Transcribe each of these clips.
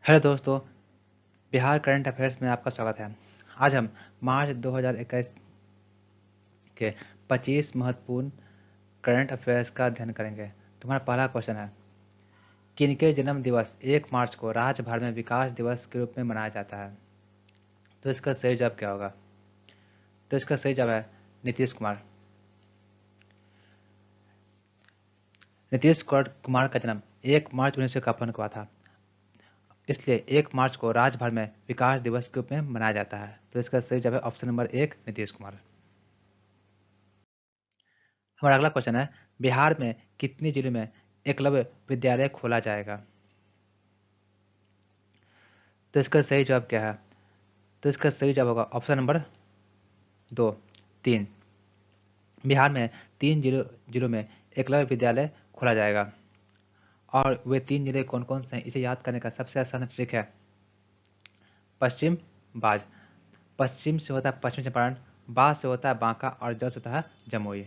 Hello दोस्तों, Bihar current affairs में आपका स्वागत है। आज हम मार्च 2021 के 25 महत्वपूर्ण करंट अफेयर्स का अध्ययन करेंगे। तुम्हारा पहला क्वेश्चन है, किनके जन्म दिवस 1 मार्च को राज्य भर में विकास दिवस के रूप में मनाया जाता है? तो इसका सही जवाब क्या होगा? तो इसका सही जवाब है नीतीश कुमार। नीतीश कुमार का जन्म 1 मार्च 1951 को हुआ था, इसलिए 1 मार्च को राज्य भर में विकास दिवस के रूप में मनाया जाता है। तो इसका सही जवाब है ऑप्शन नंबर 1 नीतीश कुमार। हमारा अगला क्वेश्चन है, बिहार में कितनी जिलों में एकलव्य विद्यालय खोला जाएगा? तो इसका सही जवाब क्या है? तो इसका सही जवाब होगा ऑप्शन नंबर 2 3। बिहार में 3 जिलों में एकलव्य विद्यालय खोला जाएगा। और वे 3 जिले कौन कौन से हैं, इसे याद करने का सबसे आसान ट्रिक है पश्चिम बाज। पश्चिम से होता है पश्चिमी चंपारण, बाज से होता है बांका और जल से होता है जमुई।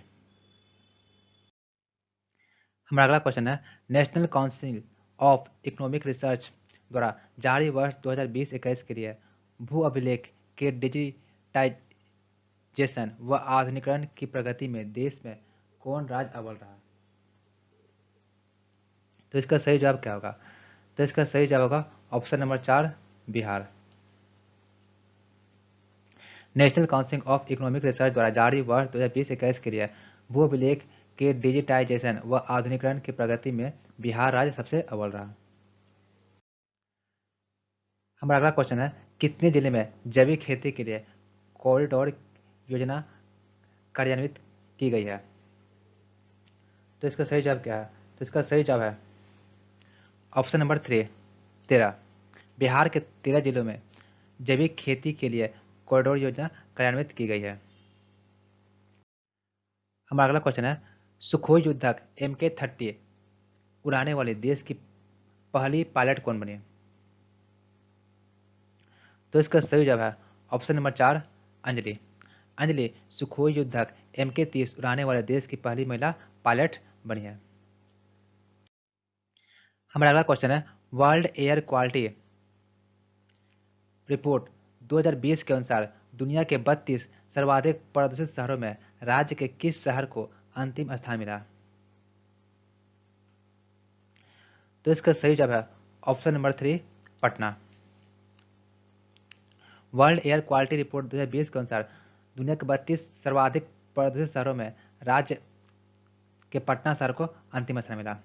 हमारा अगला क्वेश्चन है, national council of economic research द्वारा जारी वर्ष 2020-21 के लिए भू अभिलेख के डिजिटाइजेशन व आधुनिकीकरण की प्रगति में देश में कौन राज्य अव्वल रहा? तो इसका सही जवाब क्या होगा? तो इसका सही जवाब होगा option number 4 Bihar. National council of economic research द्वारा जारी वर्ष 2020-21 के लिए भू अभिलेख के डिजिटाइजेशन व आधुनिकीकरण की प्रगति में बिहार राज्य सबसे अव्वल रहा। हमारा अगला क्वेश्चन है, कितने जिले में जैविक खेती के लिए कॉरिडोर योजना कार्यान्वित की गई है? तो इसका सही जवाब क्या है? तो इसका सही जवाब है ऑप्शन नंबर 13। बिहार के 13 जिलों में जैविक खेती के लिए कॉरिडोर योजना कार्यान्वित की गई है। हमारा अगला क्वेश्चन है, सुखोई युद्धक MK-30 उड़ाने वाले देश की पहली पायलट कौन बनी? तो इसका सही जवाब है option number 4 Anjali. Anjali Sukhoi युद्धक MK-30 उड़ाने वाले देश की पहली महिला पायलट बनी है। हमारा अगला क्वेश्चन है, वर्ल्ड एयर क्वालिटी रिपोर्ट 2020 के अनुसार दुनिया के 32 सर्वाधिक प्रदूषित शहरों में राज्य के किस शहर को अंतिम स्थान मिला? तो इसका सही जवाब है option number 3 Patna. World air quality report 2020 के अनुसार दुनिया के 32 सर्वाधिक प्रदूषित शहरों में राज्य के पटना शहर को अंतिम स्थान मिला।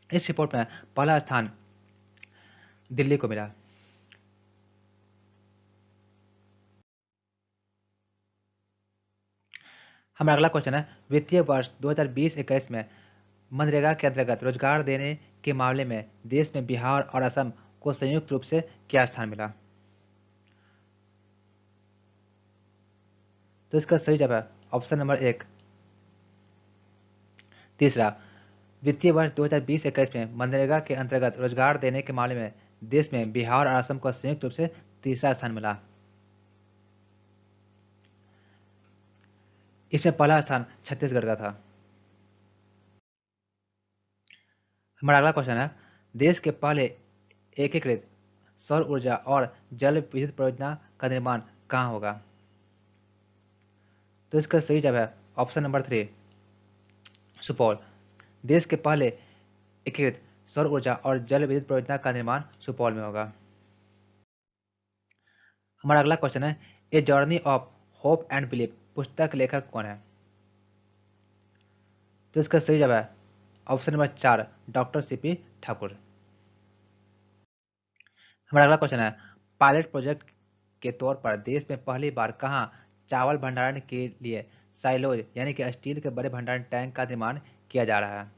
इस रिपोर्ट में पहला स्थान दिल्ली को मिला। हमारा अगला क्वेश्चन है, वित्तीय वर्ष 2020-21 में मनरेगा के अंतर्गत रोजगार देने के मामले में देश में बिहार और असम को संयुक्त रूप से क्या स्थान मिला? तो इसका सही जवाब है ऑप्शन नंबर 1 तीसरा। वित्तीय वर्ष 2020-21 में मनरेगा के अंतर्गत रोजगार देने के मामले में देश में बिहार और असम को संयुक्त रूप से तीसरा स्थान मिला। इसमें पहला स्थान छत्तीसगढ़ का था। हमारा अगला क्वेश्चन है, देश के पहले एकीकृत सौर ऊर्जा और जल विद्युत परियोजना का निर्माण कहाँ होगा? तो इसका सही जवाब है ऑप्शन नंबर 3 सुपौल। देश के पहले एकीकृत सौर ऊर्जा और जल विद्युत परियोजना का निर्माण सुपौल में होगा। हमारा अगला क्वेश्चन है, a journey of hope and belief पुस्तक के लेखक कौन है? तो इसका सही जवाब है option number 4 doctor CP Thakur. हमारा अगला क्वेश्चन है, पायलट प्रोजेक्ट के तौर पर देश में पहली बार कहाँ चावल भंडारण के लिए साइलोज यानी कि स्टील के बड़े भंडारण टैंक का निर्माण किया जा रहा है?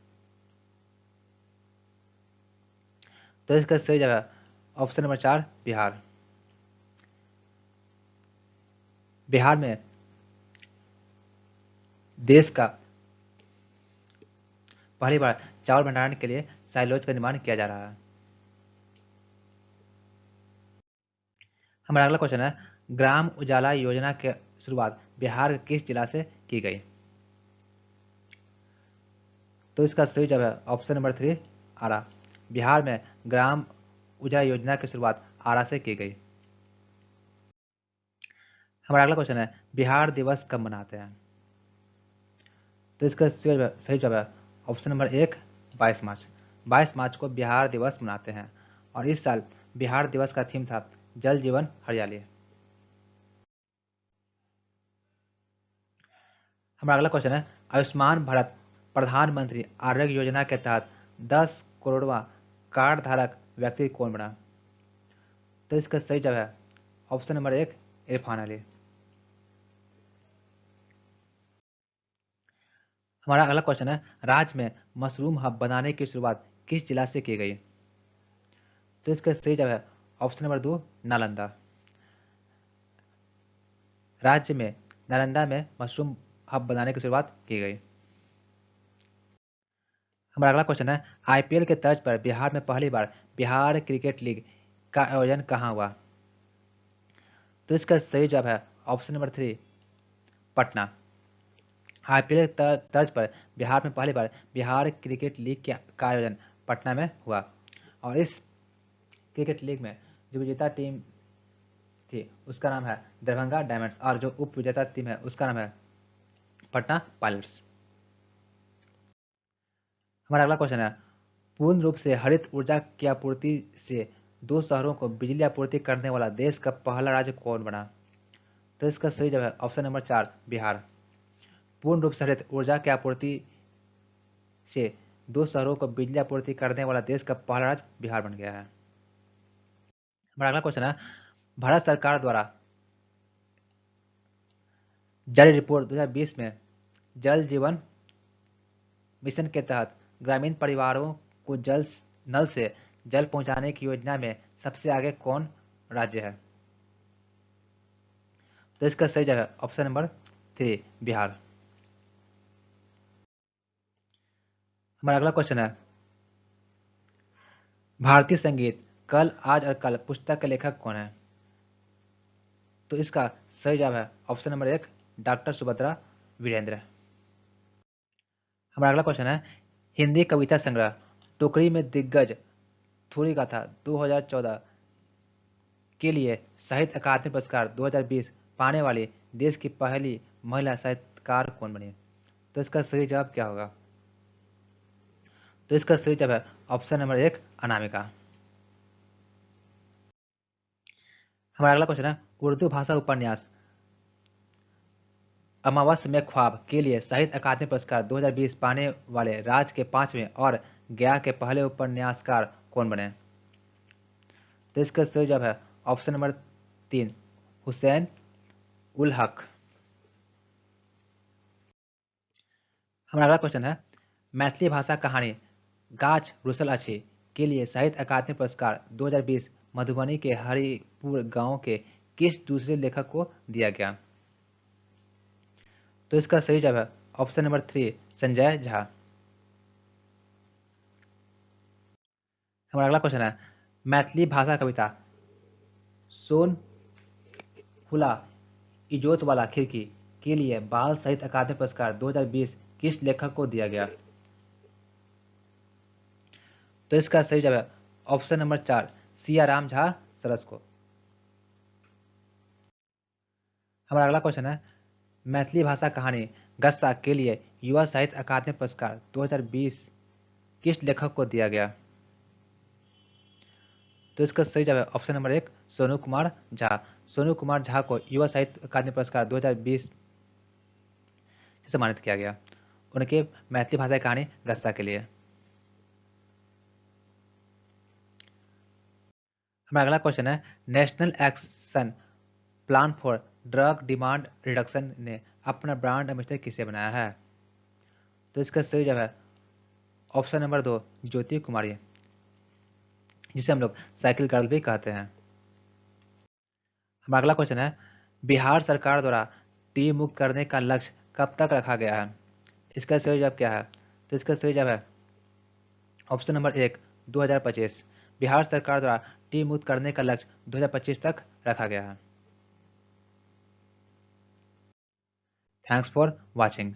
तो इसका सही जवाब है ऑप्शन नंबर 4 बिहार। बिहार में देश का पहली बार चावल भंडारण के लिए साइलोज का निर्माण किया जा रहा है। हमारा अगला क्वेश्चन है, ग्राम उजाला योजना की शुरुआत बिहार के किस जिला से की गई? तो इसका सही जवाब है ऑप्शन नंबर 3 आरा। बिहार में ग्राम उजाला योजना की शुरुआत आरा से की गई। हमारा अगला क्वेश्चन है, बिहार दिवस कब मनाते हैं? तो इसका सही जवाब है ऑप्शन नंबर 1, 22 मार्च। 22 मार्च को बिहार दिवस मनाते हैं और इस साल बिहार दिवस का थीम था जल जीवन हरियाली। हमारा अगला क्वेश्चन है, आयुष्मान भारत प्रधानमंत्री आरोग्य योजना के तहत 10 करोड़वा कार्ड धारक व्यक्ति कौन बना? तो इसका सही जवाब है ऑप्शन नंबर 1, इरफान अली। हमारा अगला क्वेश्चन है, राज्य में मशरूम हब बनाने की शुरुआत किस जिला से की गई? तो इसका सही जवाब है ऑप्शन नंबर 2, नालंदा। राज्य में नालंदा में मशरूम हब बनाने की शुरुआत की गई। हमारा अगला क्वेश्चन है, आईपीएल के तर्ज पर बिहार में पहली बार बिहार क्रिकेट लीग का आयोजन कहाँ हुआ? तो इसका सही जवाब है ऑप्शन नंबर 3, पटना। आईपीएल के तर्ज पर बिहार में पहली बार बिहार क्रिकेट लीग का आयोजन पटना में हुआ और इस क्रिकेट लीग में जो विजेता टीम थी उसका नाम है दरभंगा डायमंड्स और जो उप विजेता टीम है उसका नाम है पटना पायलट्स। हमारा अगला क्वेश्चन है, पूर्ण रूप से हरित ऊर्जा की आपूर्ति से 2 शहरों को बिजली आपूर्ति करने वाला देश का पहला राज्य कौन बना? तो इसका सही जवाब है ऑप्शन नंबर 4, बिहार। पूर्ण रूप से हरित ऊर्जा की आपूर्ति से 2 शहरों को बिजली आपूर्ति करने वाला देश का पहला राज्य बिहार बन गया है। हमारा अगला क्वेश्चन है, भारत सरकार द्वारा जारी रिपोर्ट 2020 में जल जीवन मिशन के तहत ग्रामीण परिवारों को नल से जल पहुंचाने की योजना में सबसे आगे कौन राज्य है? तो इसका सही जवाब है ऑप्शन नंबर 3, बिहार। हमारा अगला क्वेश्चन है, भारतीय संगीत कल आज और कल पुस्तक के लेखक कौन है? तो इसका सही जवाब है option number 1, doctor Subhadra Virendra. हमारा अगला क्वेश्चन है, हिंदी कविता संग्रह टोकरी में दिग्गज थोड़ी गाथा 2014 के लिए साहित्य अकादमी पुरस्कार 2020 पाने वाली देश की पहली महिला साहित्यकार कौन बनी? तो इसका सही जवाब क्या होगा? तो इसका सही जवाब है ऑप्शन नंबर 1, अनामिका। हमारा अगला क्वेश्चन है, उर्दू भाषा उपन्यास अमावस में ख्वाब के लिए साहित्य अकादमी पुरस्कार 2020 पाने वाले राज्य के 5वें और गया के पहले उपन्यासकार कौन बने? तो इसका सही जवाब है ऑप्शन नंबर 3, हुसैन उल हक। हमारा अगला क्वेश्चन है, मैथिली भाषा कहानी गाछ रुसल अछि के लिए साहित्य अकादमी पुरस्कार 2020 मधुबनी के हरिपुर गांव के किस दूसरे लेखक को दिया गया? तो इसका सही जवाब है ऑप्शन नंबर 3, संजय झा। हमारा अगला क्वेश्चन है, मैथिली भाषा कविता सोन फुला इजोत वाला खिड़की के लिए बाल साहित्य अकादमी पुरस्कार 2020 किस लेखक को दिया गया? तो इसका सही जवाब है ऑप्शन नंबर 4, सियाराम झा सरस को। हमारा अगला क्वेश्चन है, मैथिली भाषा कहानी गस्सा के लिए युवा साहित्य अकादमी पुरस्कार 2020 किस लेखक को दिया गया? तो इसका सही जवाब है ऑप्शन नंबर 1, सोनू कुमार झा। सोनू कुमार झा को युवा साहित्य अकादमी पुरस्कार 2020 से सम्मानित किया गया उनके मैथिली भाषा की कहानी गस्सा के लिए। हमारा अगला क्वेश्चन है, national action plan for drug demand reduction ने अपना ब्रांड एम्बेसडर किसे बनाया है? तो इसका सही जवाब है ऑप्शन नंबर 2, ज्योति कुमारी, जिसे हम लोग साइकिल गर्ल भी कहते हैं। हमारा अगला क्वेश्चन है, बिहार सरकार द्वारा टी मुक्त करने का लक्ष्य कब तक रखा गया है? इसका सही जवाब क्या है? तो इसका सही जवाब है ऑप्शन नंबर 1, 2025। बिहार सरकार द्वारा टी मुक्त करने का लक्ष्य 2025 तक रखा गया है। Thanks for watching.